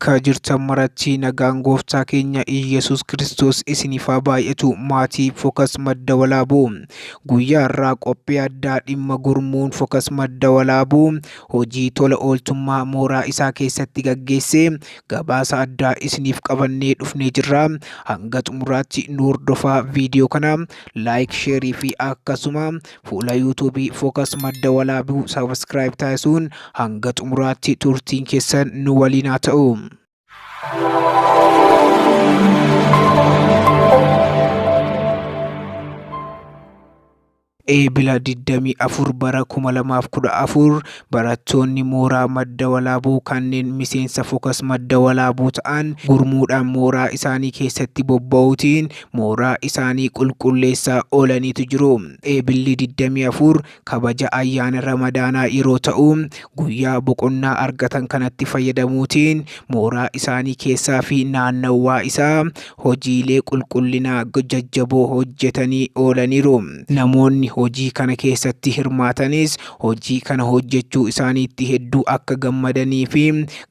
Bakka jirtan maratti nagaan gooftaa keenya Iyyasuus Kiristoos isiniif haa baay'atu. Maatii Focus Madda Walaabuu guyyaa irraa qophii addaa dhimma gurmuun Focus Madda Walaabuu hojii tola ooltummaa mooraa isaa keessatti gaggeesse gabaasa addaa isiniif qabannee dhufnee jirra. Hanga xumuraatti nu hordofaa. Viidiyoo kana like, share fi akkasuma fuula YouTube Focus Madda Walaabuu subscribe taasisuun hanga xumuraatti turtiin keessan nu waliin haa ta'u. Eebila 24 bara 2014 barattoonni mooraa Madda Walaabuu kanneen miseensa Focus Madda Walaabuu ta'an gurmuudhaan mooraa isaanii keessatti bobba'uutiin mooraa isaanii qulqulleessaa oolaniitu jiru. Eebilli 24 kabaja ayyaana Ramadaanaa yeroo ta'u guyyaa boqonnaa argatan kanatti fayyadamuutiin mooraa isaanii keessaa fi naannawaa isaa hojiilee qulqullinaa jajjaboo hojjetanii oolaniiru. Namoonni hojii kana keessatti hirmaatanis hojii kana hojjechuu isaaniitti hedduu akka gammadanii fi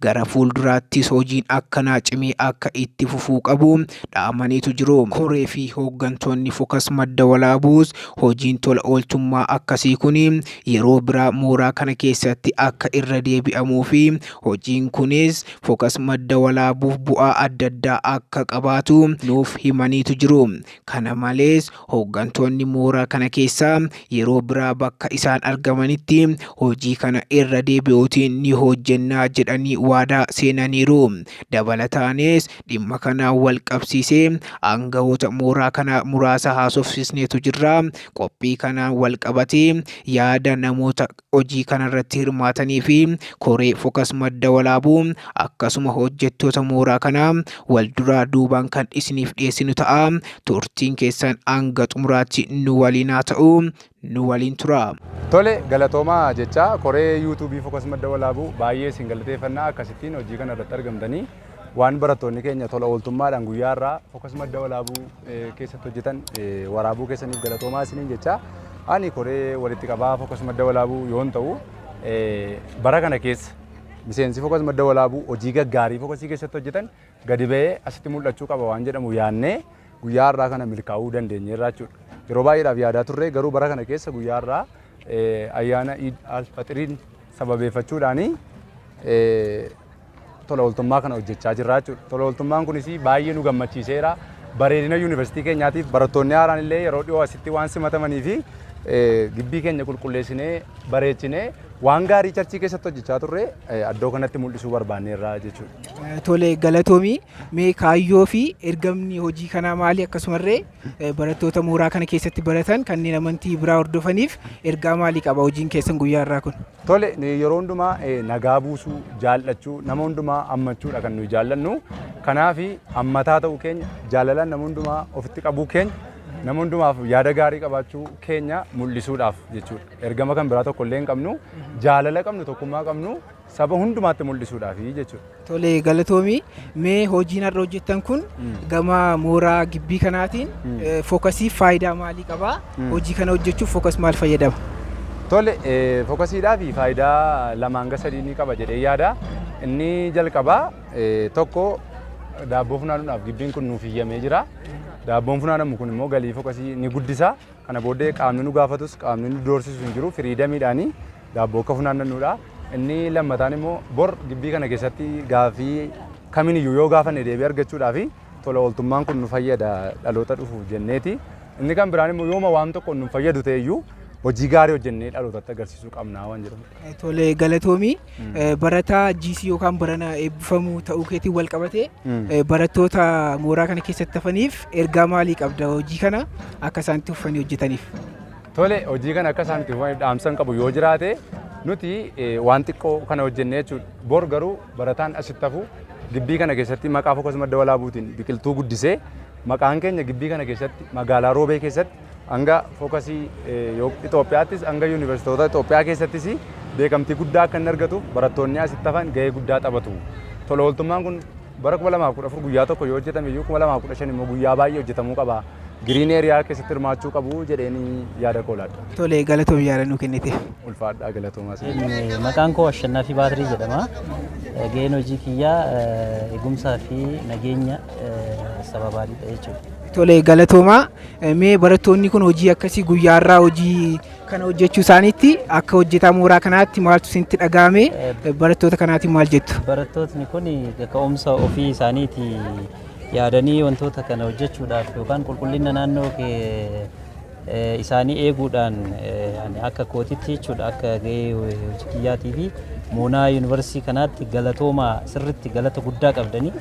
gara fuulduraattis hojiin akkanaa cimee akka itti fufuu qabu dhaamaniitu jiru. Koree fi hooggantoonni Focus Madda Walaabuus hojiin tola ooltummaa akkasii kun yeroo biraa mooraa kana keessatti akka irra deebi'amuu fi hojiin kunis Focus Madda Walaabuuf bu'aa adda addaa akka qabaatu nuuf himaniitu jiru. Kana malees hooggantoonni mooraa kana keessaa yeroo biraa bakka isaan argamanitti hojii kana irra deebi'uutiin ni hojjennaa jedhanii waadaa seenaniiru. Dabalataanis dhimma kana wal qabsiisee aangawoota mooraa kana muraasa haasofsiisneetu jirra. Qophii kana wal qabatee yaada namoota hojii kana irratti hirmaatanii fi koree Focus Madda Walaabuu akkasuma hojjettoota mooraa kana wal duraa duubaan kan isiniif dhiyeessinu ta'a. Turtiin keessan hanga xumuraatti nu waliin haa ta'u. Nu waliin tura. Tole galatoomaa jecha koree YouTube Focus Madda Walaabuu baay'ee isin galateeffannaa akkasittiin hojii kana irratti argamtanii waan barattoonni keenya tola ooltummaadhaan guyyaa irraa Focus Madda Walaabuu keessatti hojjetan waraabuu keessaniif galatoomaa isiniin jecha ani koree walitti qabaa Focus Madda Walaabuu yoon ta'u bara kana keessa miseensi Focus Madda Walaabuu hojii gaggaarii Focusii keessatti hojjetan gadi ba'ee asitti mul'achuu qaba waan jedhamu yaannee guyyaa irraa kana milkaa'uu dandeenyeerra jechuudha. Yeroo baay'eedhaaf yaadaa turre garuu bara kana keessa guyyaa irraa ayyaana Eid al-Fixriin sababeeffachuudhaan tola ooltummaa kana hojjechaa jirra jechuudha. Tola ooltummaan kunis baay'ee nu gammachiiseera. Bareedina yuunivarsiitii keenyaatiif barattoonni haaraan illee yeroo dhiyoo asitti waan simatamanii fi gibbii keenya qulqulleessinee bareechinee waan gaarii charchii keessatti hojjechaa turre addoo kanatti mul'isuu barbaanneerra jechuudha. Tole galatoomii mee kaayyoo fi ergamni hojii kanaa maali? Akkasumallee barattoota mooraa kana keessatti baratan kanneen amantii biraa hordofaniif ergaa maalii qaba hojiin keessan guyyaa irraa kun? Tole yeroo hundumaa nagaa buusuu jaallachuu nama hundumaa hammachuudha kan nuyi jaallannu. Kanaaf hammataa ta'uu keenya jaalalaan nama hundumaa ofitti qabuu keenya nama hundumaaf yaada gaarii qabaachuu keenya mul'isuudhaaf jechuudha. Ergama kan biraa tokko illee hin qabnu jaalala qabnu tokkummaa qabnu saba hundumaatti mul'isuudhaaf jechuudha. Tole galatoomii mee hojiin har'a hojjettan kun gama mooraa gibbii kanaatiin Focusii faayidaa maalii qaba? Hojii kana hojjechuuf Focus maal fayyadama? Tole Focusiidhaaf faayidaa lamaan hanga sadii ni qaba jedhee yaada. Inni jalqabaa tokko daabboo funaanuudhaaf gibbiin kun nuuf iyyamee jira. Daabboon funaanamu kun immoo galii Focusii ni guddisa. Kana booddee qaamni nu gaafatus qaamni nu doorsisu hin jiru. Firiidamiidhaanii daabboo akka funaannannuudha. Inni lammataan immoo bor gibbii kana keessatti gaafii kamiiniyyuu yoo gaafanne deebii argachuudhaaf tola ooltummaan kun nu fayyada dhaloota dhufuuf jenneeti. Inni kan biraan immoo yooma waan tokko nu fayyadu ta'eyyuu hojii gaarii hojjennee dhalootatti agarsiisuu qabna waan jedhamu. Tole galatoomii barataa GC yookaan barana eebbifamuu ta'uu keetiin wal qabatee barattoota mooraa kana keessatti hafaniif ergaa maalii qabda hojii kana akka isaan itti fufanii hojjetaniif? Tole hojii kana akka isaan itti fufaniif dhaamsan qabu yoo jiraate nuti waan xiqqoo kana hojjennee jechuudha. Bor garuu barataan asitti hafu gibbii kana keessatti maqaa Focus Madda Walaabuutiin biqiltuu guddisee maqaan keenya gibbii kana keessatti magaalaa Roobee keessatti hanga Focusii Itoophiyaattis hanga yuunivarsiitota Itoophiyaa keessattis beekamtii guddaa akka inni argatuuf barattoonni asitti hafan gahee guddaa taphatu. Tola ooltummaan kun bara 2014 guyyaa tokko yoo hojjetame iyyuu 2015 immoo guyyaa baay'ee hojjetamuu qaba giriin eeriyaa keessatti hirmaachuu qabu jedheenii yaada koolaadha. Tolee galatoom yaada nuu kenniteef. Ulfaadhaa galatoomaas. Maqaan koo Ashannaafi Baatirii jedhama. Gaheen hojii kiyyaa eegumsaa fi nageenya sababaadha jechuudha. Tolee galatoomaa mee barattoonni kun hojii akkasii guyyaarraa hojii kana hojjechuu isaaniitti akka hojjetaa mooraa kanaatti maaltu isinitti dhagahame barattoota kanaatiin maal jettu? Barattootni kun ka'umsa ofii isaaniiti yaadanii wantoota kana hojjechuudhaaf yookaan qulqullina naannoo isaanii eeguudhaan akka kootitti jechuudha akka gahee hojii kiyyaatii fi moonaa yuunivarsiitii kanaatti galatoomaa sirriitti galata guddaa qabdanii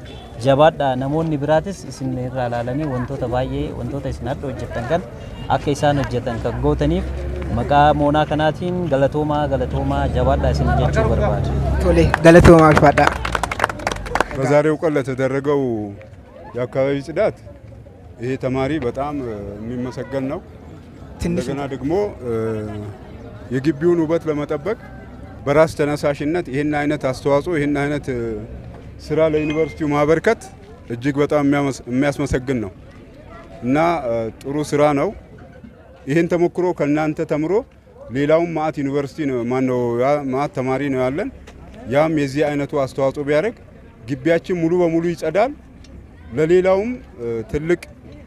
jabaadhaa namoonni biraatis isin irraa ilaalanii wantoota baay'ee wantoota isin hadha hojjettan kan akka isaan hojjetan kan gootaniif maqaa moonaa kanaatiin galatoomaa jabaadhaa isin jechuu barbaada. Tolee galatoomaa ulfaadhaa. በዛሬው ቀን ለተደረገው የአካባቢ ጽዳት ይሄ ተማሪ በጣም የሚመሰገን ነው። እንደገና ደግሞ የግቢውን ውበት ለመጠበቅ በራስ ተነሳሽነት ይሄን አይነት አስተዋጽኦ ይሄን አይነት ስራ ለዩኒቨርሲቲው ማበርከት እጅግ በጣም የሚያስመሰግን ነው እና ጥሩ ስራ ነው። ይሄን ተሞክሮ ከናንተ ተምሮ ሌላውም ማአት ዩኒቨርሲቲ ነው ማነው ማአት ተማሪ ነው ያለን ያም የዚህ አይነቱ አስተዋጽኦ ቢያደርግ ግቢያችን ሙሉ በሙሉ ይጸዳል፣ ለሌላውም ትልቅ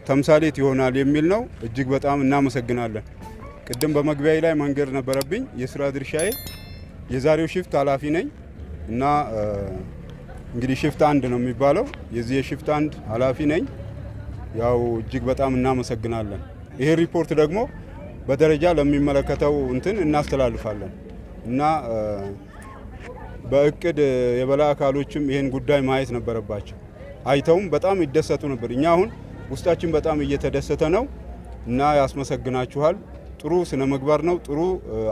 ተምሳሌት ይሆናል የሚል ነው። እጅግ በጣም እናመሰግናለን። ቅድም በመግቢያዬ ላይ መንገር ነበረብኝ። የስራ ድርሻዬ የዛሬው ሽፍት ኃላፊ ነኝ እና እንግዲህ ሽፍት አንድ ነው የሚባለው የዚህ የሽፍት አንድ ኃላፊ ነኝ። ያው እጅግ በጣም እናመሰግናለን። ይሄ ሪፖርት ደግሞ በደረጃ ለሚመለከተው እንትን እናስተላልፋለን እና በእቅድ የበላይ አካሎችም ይሄን ጉዳይ ማየት ነበረባቸው። አይተውም በጣም ይደሰቱ ነበር። እኛ አሁን ውስጣችን በጣም እየተደሰተ ነው እና ያስመሰግናችኋል። ጥሩ ስነ ምግባር ነው፣ ጥሩ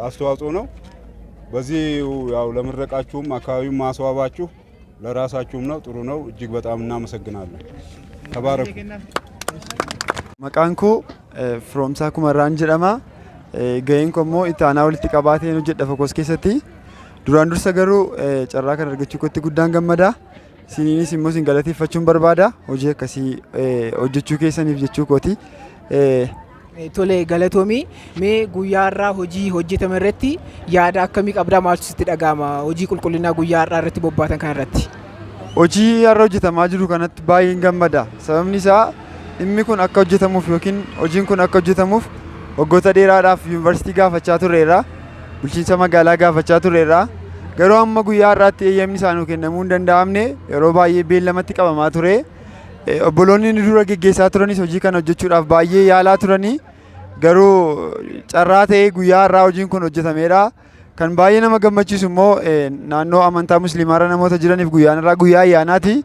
አስተዋጽኦ ነው። በዚህ ያው ለምረቃችሁም አካባቢውን ማስዋባችሁ ለራሳችሁም ነው፣ ጥሩ ነው። እጅግ በጣም እናመሰግናለን። ተባረኩ። መቃንኮ ፍሮምሳ ኩመራን ጀደማ ገይን ኮሞ ኢታና ወልቲ ቀባቴ ነው ጀደፈ ኮስ ኬሰቲ ዱራን ዱርሰ ገሩ ጨራ ከነርገቹ ኮቲ ጉዳን ገመዳ ሲኒኒ ሲሞሲን ገለቴፈቹን በርባዳ ሆጂ ከሲ ሆጀቹ ኬሰኒፍ ጀቹ ኮቲ Tolee galatoomii mee guyyaarraa hojii hojjetame irratti yaada akkamii qabdaa maaltu sitti dhagahama hojii qulqullinaa guyyaarraa irratti bobbaatan kana irratti? Hojii har'a hojjetamaa jiru kanatti baay'een gammada. Sababni isaa dhimmi kun akka hojjetamuuf yookiin hojiin kun akka hojjetamuuf waggoota dheeraadhaaf yuunivarsiitii gaafachaa turreerra, bulchiinsa magaalaa gaafachaa turreerra. Garuu amma guyyaa har'aatti eeyyamni isaanuu kennamuu hin danda'amne yeroo baay'ee beellamatti qabamaa ture. Obboloonni dura geggeessaa turanis hojii kana hojjechuudhaaf baay'ee yaalaa turanii garuu carraa ta'ee guyyaa har'aa hojiin kun hojjetameera. Kan baay'ee nama gammachiisu immoo naannoo amantaa musliimaarra namoota jiraniif guyyaan irraa guyyaa ayyaanaati.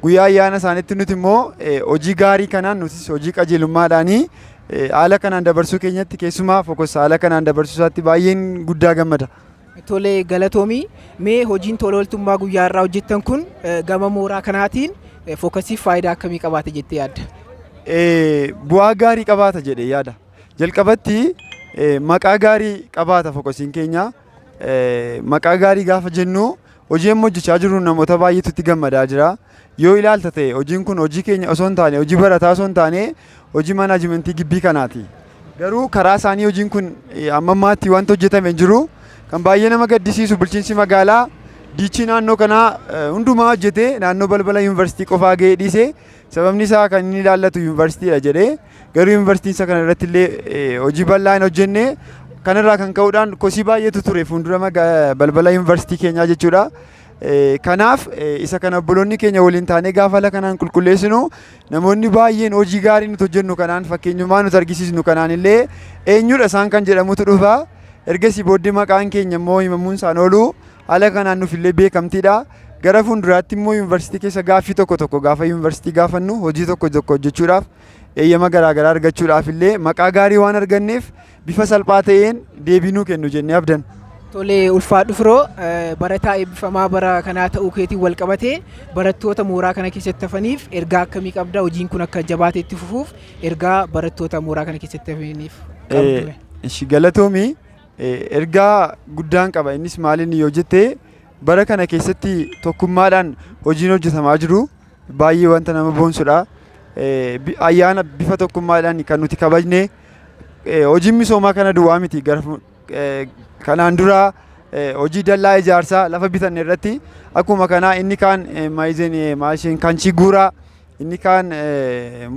Guyyaa ayyaana isaaniitti nuti immoo hojii gaarii kanaan nutis hojii qajeelummaadhaanii haala kanaan dabarsuu keenyatti keessumaa fokus haala kanaan dabarsuu isaatti baay'een guddaa gammada. Tolee galatoomii mee hojiin tola ooltummaa guyyaa irraa hojjettan kun gama mooraa kanaatiin fookasiif faayidaa akkamii qabaata jettee yaadda? Bu'aa gaarii qabaata jedhee yaada. Jalqabatti maqaa gaarii qabaata fookasiin keenya. Maqaa gaarii gaafa jennu hojii amma hojjechaa jiru namoota baay'eetu itti gammadaa jira. Yoo ilaalta ta'e hojiin kun hojii keenya osoo hin taane hojii barataa osoo hin taane hojii manaajimentii gibbii kanaati. Garuu karaa isaanii hojiin kun amma ammaatti wanta hojjetame hin jiru. Kan baay'ee nama gaddisiisu bulchiinsi magaalaa diichii naannoo kanaa hundumaa hojjetee naannoo balbala yuunivarsiitii qofaa ga'ee dhiise. Sababni isaa kan inni ilaallatu yuunivarsiitiidha jedhee garuu yuunivarsiitiin isa kana irratti illee hojii bal'aa hin hojjenne. Kanarraa kan ka'uudhaan kosii baay'eetu ture fuuldura balbala yuunivarsiitii keenyaa jechuudha. Kanaaf isa kana obboloonni keenya waliin taanee gaafa haala kanaan qulqulleessinu namoonni baay'een hojii gaarii nuti hojjennu kanaan fakkeenyummaa nuti argisiisnu kanaan illee eenyudha isaan kan jedhamutu dhufa. Ergasii booddee maqaan keenya immoo himamuun isaan oolu haala kanaan nuuf illee beekamtiidha. Gara fuulduraatti immoo yuunivarsiitii keessa gaaffii tokko gaafa yuunivarsiitii gaafannu hojii tokko hojjechuudhaaf eeyyama garaagaraa argachuudhaaf illee maqaa gaarii waan arganneef bifa salphaa ta'een deebii nuu kennu jennee abdan. Tolee ulfaadhu firoo barataa eebbifamaa bara kanaa ta'uu keetiin wal qabatee barattoota mooraa kana keessatti hafaniif ergaa akkamii qabda hojiin kun akka jabaatee itti fufuuf ergaa barattoota mooraa kana keessatti hafaniif qabdu? Ishi galatoomii ergaa guddaan qaba innis maaliin yoo jettee bara kana keessatti tokkummaadhaan hojiin hojjetamaa jiru baay'ee wanta nama boonsudha. ayyaana bifa tokkummaadhaan kan nuti kabajne hojiin misoomaa kana duwwaa miti kanaan dura hojii dallaa ijaarsaa lafa bitanne irratti akkuma kanaa inni kaan maashin kan guuraa inni kaan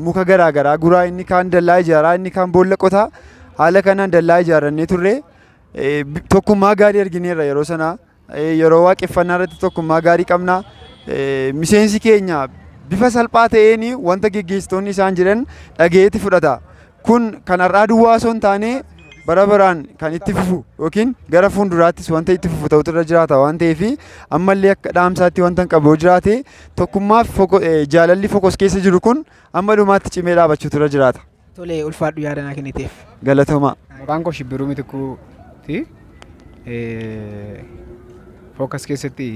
muka garaagaraa guraa inni kaan dallaa ijaaraa inni kaan boolla qotaa haala kanaan dallaa ijaarannee turre tokkummaa gaarii argineerra yeroo sana yeroo waaqeffannaa irratti tokkummaa gaarii qabna miseensi keenya bifa salphaa ta'een wanta geggeessitoonni isaan jedhan dhageetti fudhata kun kanarraa duwwaa osoo hin taane bara baraan kan itti fufu yookiin gara fuulduraattis wanta itti fufu ta'utu irra jiraata waan ta'eef ammallee akka dhaamsaatti wanta qabu jiraate tokkummaaf jaalalli fokos keessa jiru kun amma dhumaatti cimee dhaabachuutu irra jiraata. Tolee ulfaadhu yaada naa kenniteef. Galatooma. Maqaan koo Shibbiruu Mitikkuuti. Fookas keessatti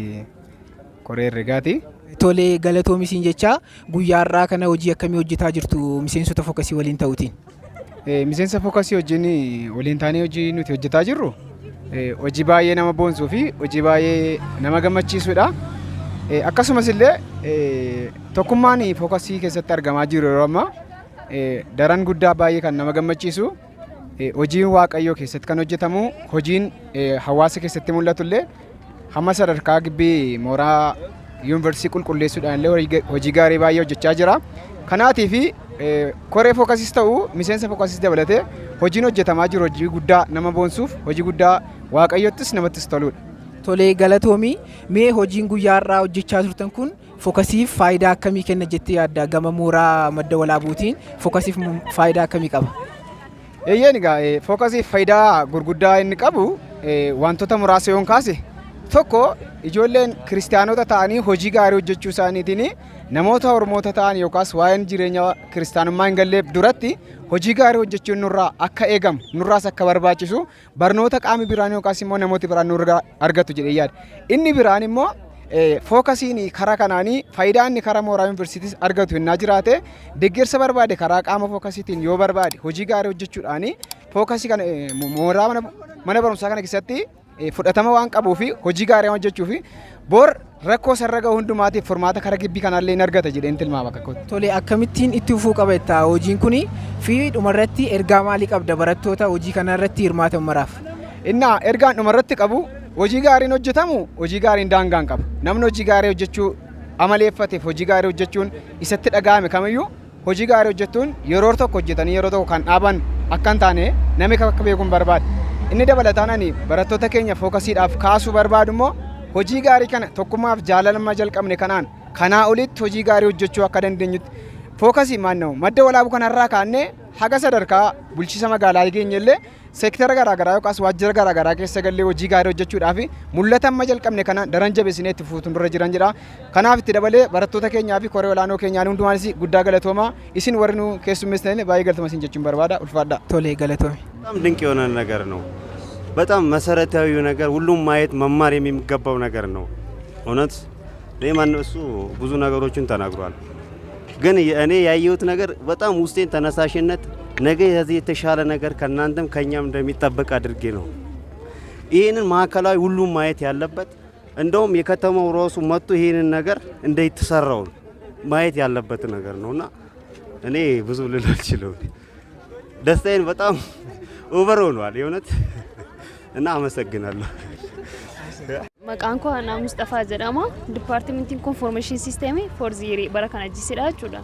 koree herregaati. Tolee galatoomisiin jecha guyyaarraa kana hojii akkamii hojjetaa jirtu miseensota fookasii waliin ta'uutiin? Miseensa fookasii wajjin waliin taanee hojii nuti hojjetaa jirru hojii baay'ee nama boonsuu fi hojii baay'ee nama gammachiisudha. Akkasumas illee tokkummaan fookasii keessatti argamaa jiru yeroo ammaa daran guddaa baay'ee kan nama gammachiisu hojiin waaqayyoo keessatti kan hojjetamu hojiin hawaasa keessatti mul'atu illee hamma sadarkaa gibbii mooraa yuunivarsiitii qulqulleessuudhaan illee hojii gaarii baay'ee hojjechaa jira. Kanaatii fi koree fookasiis ta'uu miseensa fookasiis dabalatee hojiin hojjetamaa jiru hojii guddaa nama boonsuuf hojii guddaa waaqayyottis namattis toludha. Tolee galatoomii mee hojiin guyyaarraa hojjechaa turtan kun fookasiif faayidaa akkamii kenna jettee yaadda gama mooraa madda walaabuutiin fookasiif faayidaa akkamii qaba? Eeyyeen egaa fookasiif faayidaa gurguddaa inni qabu wantoota muraasa yoon kaase tokko ijoolleen kiristaanota ta'anii hojii gaarii hojjechuu isaaniitiin namoota Oromoota ta'an yookaas waa'een jireenya kiristaanummaa hin galleef duratti hojii gaarii hojjechuun nurraa akka eegamu nurraas akka barbaachisu barnoota qaami biraan yookaas immoo namooti biraan nurraa argatu jedhee yaada. Inni biraan immoo fookasiin karaa kanaanii faayidaa inni karaa mooraa yuunivarsiitiis argatu hinnaa jiraate deeggarsa barbaade karaa qaama fookasiitiin yoo barbaade hojii gaarii hojjechuudhaan fookasii kana mooraa mana barumsaa kana keessatti fudhatama waan qabuu fi hojii gaarii hojjechuu fi bor rakkoo sarara ga'u hundumaatiif furmaata karaa gibbii kanallee hin argata jedheen tilmaama akka kooti. Tolee akkamittiin itti fufuu qabetta hojiin kuni fi dhumarratti ergaa maalii qabda barattoota hojii kanarratti hirmaatan maraaf? Innaa ergaan dhumarratti qabu hojii gaariin hojjetamu hojii gaariin daangaan qaba. Namni hojii gaarii hojjechuu amaleeffateef hojii gaarii hojjechuun isatti dhaga'ame kamiyyuu hojii gaarii hojjechuun yeroo tokko hojjetanii yeroo tokko kan dhaaban akka hin taane namni akka beekuun barbaada. Inni dabalataan ani barattoota keenya fookasiidhaaf kaasuu barbaadu immoo hojii gaarii kana tokkummaaf jaalalama jalqabne kanaa olitti hojii gaarii hojjechuu akka dandeenyutti fookasii maanna'u madda walaabuu kanarraa kaannee haga sadarkaa bulchiisa magaalaa geenye illee seektara garaagaraa yookaas waajjira garaagaraa keessa gallee hojii gaarii hojjechuudhaaf mul'ata amma jalqabne kana daran jabeessinee itti fuutuun dura jiran jedha. Kanaaf itti dabalee barattoota keenyaa fi koree olaanoo keenyaan hundumaanis guddaa galatooma isin warri nu keessummeessitanii baay'ee galatoomaa isin jechuun barbaada ulfaadha. Tolee galatoome. በጣም ድንቅ የሆነ ነገር ነው። በጣም መሰረታዊ ነገር ሁሉም ማየት መማር የሚገባው ነገር ነው። እውነት ለማን እሱ ብዙ ነገሮችን ተናግሯል። ግን እኔ ያየሁት ነገር በጣም ውስጤን ተነሳሽነት ነገ የዚህ የተሻለ ነገር ከናንተም ከኛም እንደሚጠበቅ አድርጌ ነው። ይሄንን ማዕከላዊ ሁሉም ማየት ያለበት እንደውም የከተማው ራሱ መጥቶ ይሄንን ነገር እንደተሰራው ማየት ያለበት ነገር ነውና እኔ ብዙ ልል አልችልም። ደስታዬን በጣም ኦቨር ሆኗል የእውነት እና አመሰግናለሁ። Maqaan koo Anaa Mustafaa jedhama. Dipaartimentiin Konfoormeeshin Siisteemii Foorziirii bara kana jijjiidha jechuudha.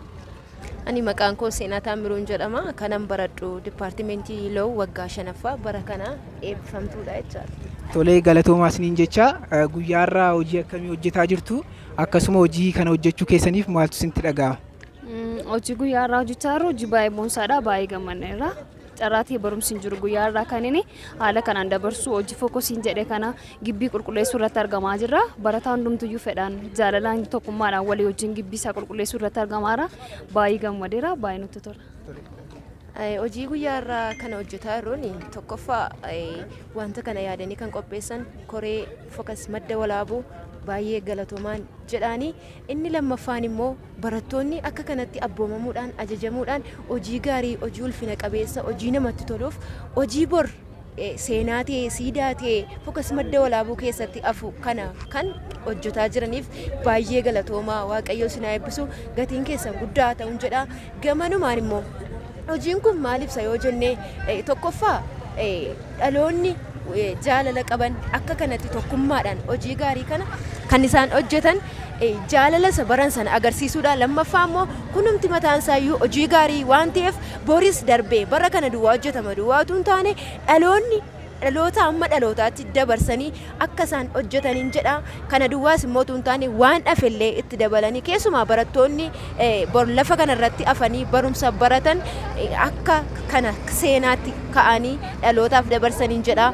Ani maqaan koo Seenataa Miruun jedhama. Kanan baradhu dipaartimentii Loo waggaa 5ffaa bara kana eebbifamtuudha jechaadha. Tolee galatoomaa isiniin jecha guyyaarraa hojii akkamii hojjetaa jirtu akkasuma hojii kana hojjechuu keessaniif maaltu isinitti dhaga'ama? Hojii guyyaarraa hojjechaa jirru hojii baay'ee boonsaadha baay'ee gammanneerra. Carraatii barumsi hin jiru guyyaarraa kanini haala kanaan dabarsu hojii fookasiin jedhe kana gibbii qulqulleessuu irratti argamaa jirra. Barataa hundumtuyyuu fedhaan jaalalaan tokkummaadhaan walii wajjin gibbii isaa qulqulleessuu irratti argamaara. Baay'ee gammadeera baay'ee nutti tola. Hojii guyyaarraa kana hojjetaa jirruun tokkoffaa wanta kana yaadanii kan qopheessan koree fookas madda walaabuu baay'ee galatoomaan jedhaanii inni lammaffaan immoo barattoonni akka kanatti abboomamuudhaan ajajamuudhaan hojii gaarii hojii ulfina qabeessa hojii namatti toluuf hojii bor seenaa ta'e siidaa ta'e fokas madda walaabuu keessatti afu kana kan hojjetaa jiraniif baay'ee galatoomaa waaqayyo isin haa eebbisu gatiin keessan guddaa ta'uun jedha gamanumaan immoo hojiin kun maal ibsa yoo jenne tokkoffaa dhaloonni jaalala qaban akka kanatti tokkummaadhaan hojii gaarii kana kan isaan hojjetan jaalala isa baran sana agarsiisuudha lammaffaa immoo kunumti mataan isaayyuu hojii gaarii waan ta'eef boris darbee bara kana duwwaa hojjetama duwwaatu hin taane dhaloota amma dhalootaatti dabarsanii akka isaan hojjetaniin jedha kana duwwaas immoo hin taane waan dhafellee itti dabalanii keessumaa barattoonni bor lafa kanarratti afanii barumsa baratan akka kana seenaatti ka'anii dhalootaaf dabarsaniin jedha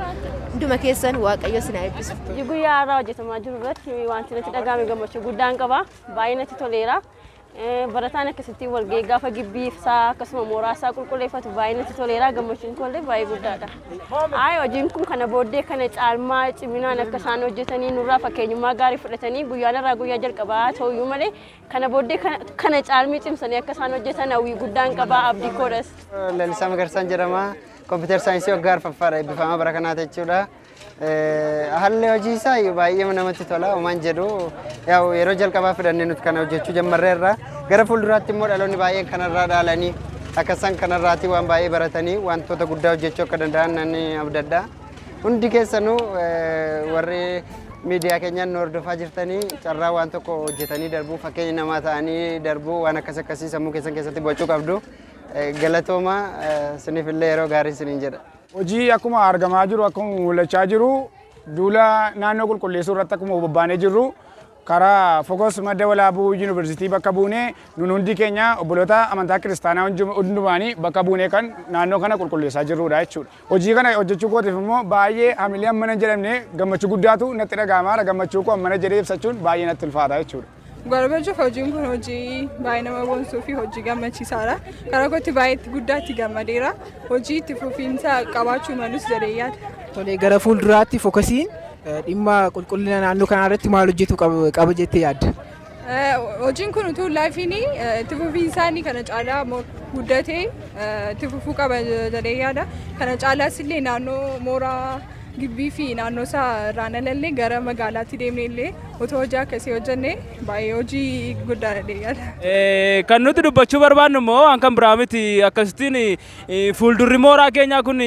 hunduma keessan waaqayyo isin haa eebbisu. Guyyaa har'aa hojjetamaa jiru irratti wanti natti dhagahame gammachuu guddaan qaba baay'ee natti toleera. Barataan akkasitti walgahii gaafa gibbii isaa akkasuma mooraa isaa qulqulleeffatu baay'ee natti toleera gammachuun tollee baay'ee guddaadha. Hojiin kun kana booddee kana caalmaa ciminaan akka isaan hojjetanii nurraa fakkeenyummaa gaarii fudhatanii guyyaan irraa guyyaa jalqabaa ta'uyyuu malee kana booddee kana caalmii cimsanii akka isaan hojjetan hawwii guddaan qaba abdii koodhas. Lalisaa Magarsaan jedhama. Kompiitar saayinsii waggaa arfaffaadha eebbifamaa bara kanaa jechuudha. Haalli hojii isaa baay'ee namatti tola homaan jedhu yeroo jalqabaa fidannee nuti kana hojjechuu jalqabneerra gara fuulduraatti immoo dhaloonni baay'een kanarraa dhaalanii akka isaan kanarraatti waan baay'ee baratanii wantoota guddaa hojjechuu akka danda'an nan abdadha. Hundi keessanuu warri miidiyaa keenyaan nu hordofaa jirtanii carraa waan tokko hojjetanii darbuu fakkeenya namaa ta'anii darbuu waan akkasii sammuu keessan keessatti boocuu qabdu. Galatooma siniif illee yeroo gaarii siniin jedha. Hojii akkuma argamaa jiru akkuma mul'achaa jiru duula naannoo qulqulleessuu irratti akkuma bobbaanee jirru karaa Fokos Madda Walaabuu Yuunivarsiitii bakka buunee nun hundi keenya obboloota amantaa kiristaanaa hundumaanii bakka buunee kan naannoo kana qulqulleessaa jirrudha jechuudha. Hojii kana hojjechuu kootiif immoo baay'ee hamilee ammana jedhamne gammachuu guddaatu natti dhaga'ama. Gammachuu koo ammana jedhee ibsachuun baay'ee natti ulfaata jechuudha. Garbachuuf hojiin kun hojii baay'ee nama boonsuu fi hojii gammachiisaadha. Karaa kootti baay'ee guddaatti gammadeera. Hojii itti fufiinsa qabaachuu malus jedhee yaada. Tolee gara fuulduraatti Fokosiin dhimma qulqullina naannoo kanaa irratti maal hojjetu qaba jettee yaadda? Hojiin kun utuu laafiin itti fufiinsaanii kana caalaa guddatee itti fufuu qaba jedhee yaada. Kana caalaas illee naannoo mooraa gibbii fi naannoo isaa irraan alallee gara magaalaatti deemnee illee otoo hojii akkasii hojjennee baay'ee hojii guddaadha jedhee yaada. Kan nuti dubbachuu barbaannu immoo waan kan biraa miti akkasittiin fuuldurri mooraa keenyaa kun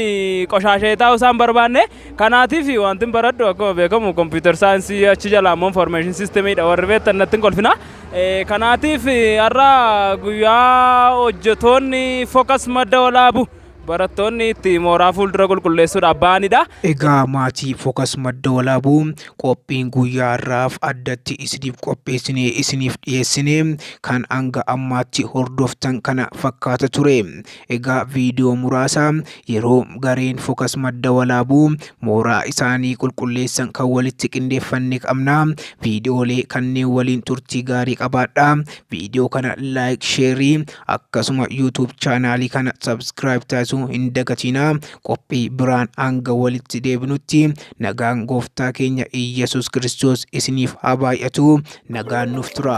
qoshaashee taa'uu isaan barbaanne kanaatiif wanti baradhu akkuma beekamu kompiitar saayinsii achi jalaa immoo infoormeeshin siistemiidha warri beektan natti hin kolfina. Kanaatiif har'a guyyaa hojjetoonni Fokos Madda Walaabuu barattoonni itti mooraa fuuldura qulqulleessuudhaaf ba'anidha. Egaa maatii Fokos Madda Walaabuu qophiin guyyaa har'aaf addatti isiniif qopheessinee isiniif dhiyeessine kan hanga ammaatti hordoftan kana fakkaata ture. Egaa viidiyoo muraasa yeroo gareen Fokos Madda Walaabuu mooraa isaanii qulqulleessan kan walitti qindeeffanne qabna. Viidiyoolee kanneen waliin turtii gaarii qabaadha. Viidiyoo kana laayik, sheerii akkasuma yuutuub chaanaalii kana sabskiraayib taasisuu hin dagatinaa. Qophii biraan hanga walitti deebinutti nagaan gooftaa keenya Iyesuus Kiristoos isiniif haa baay'atu. Nagaan nuuf tura.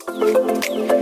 Thank you.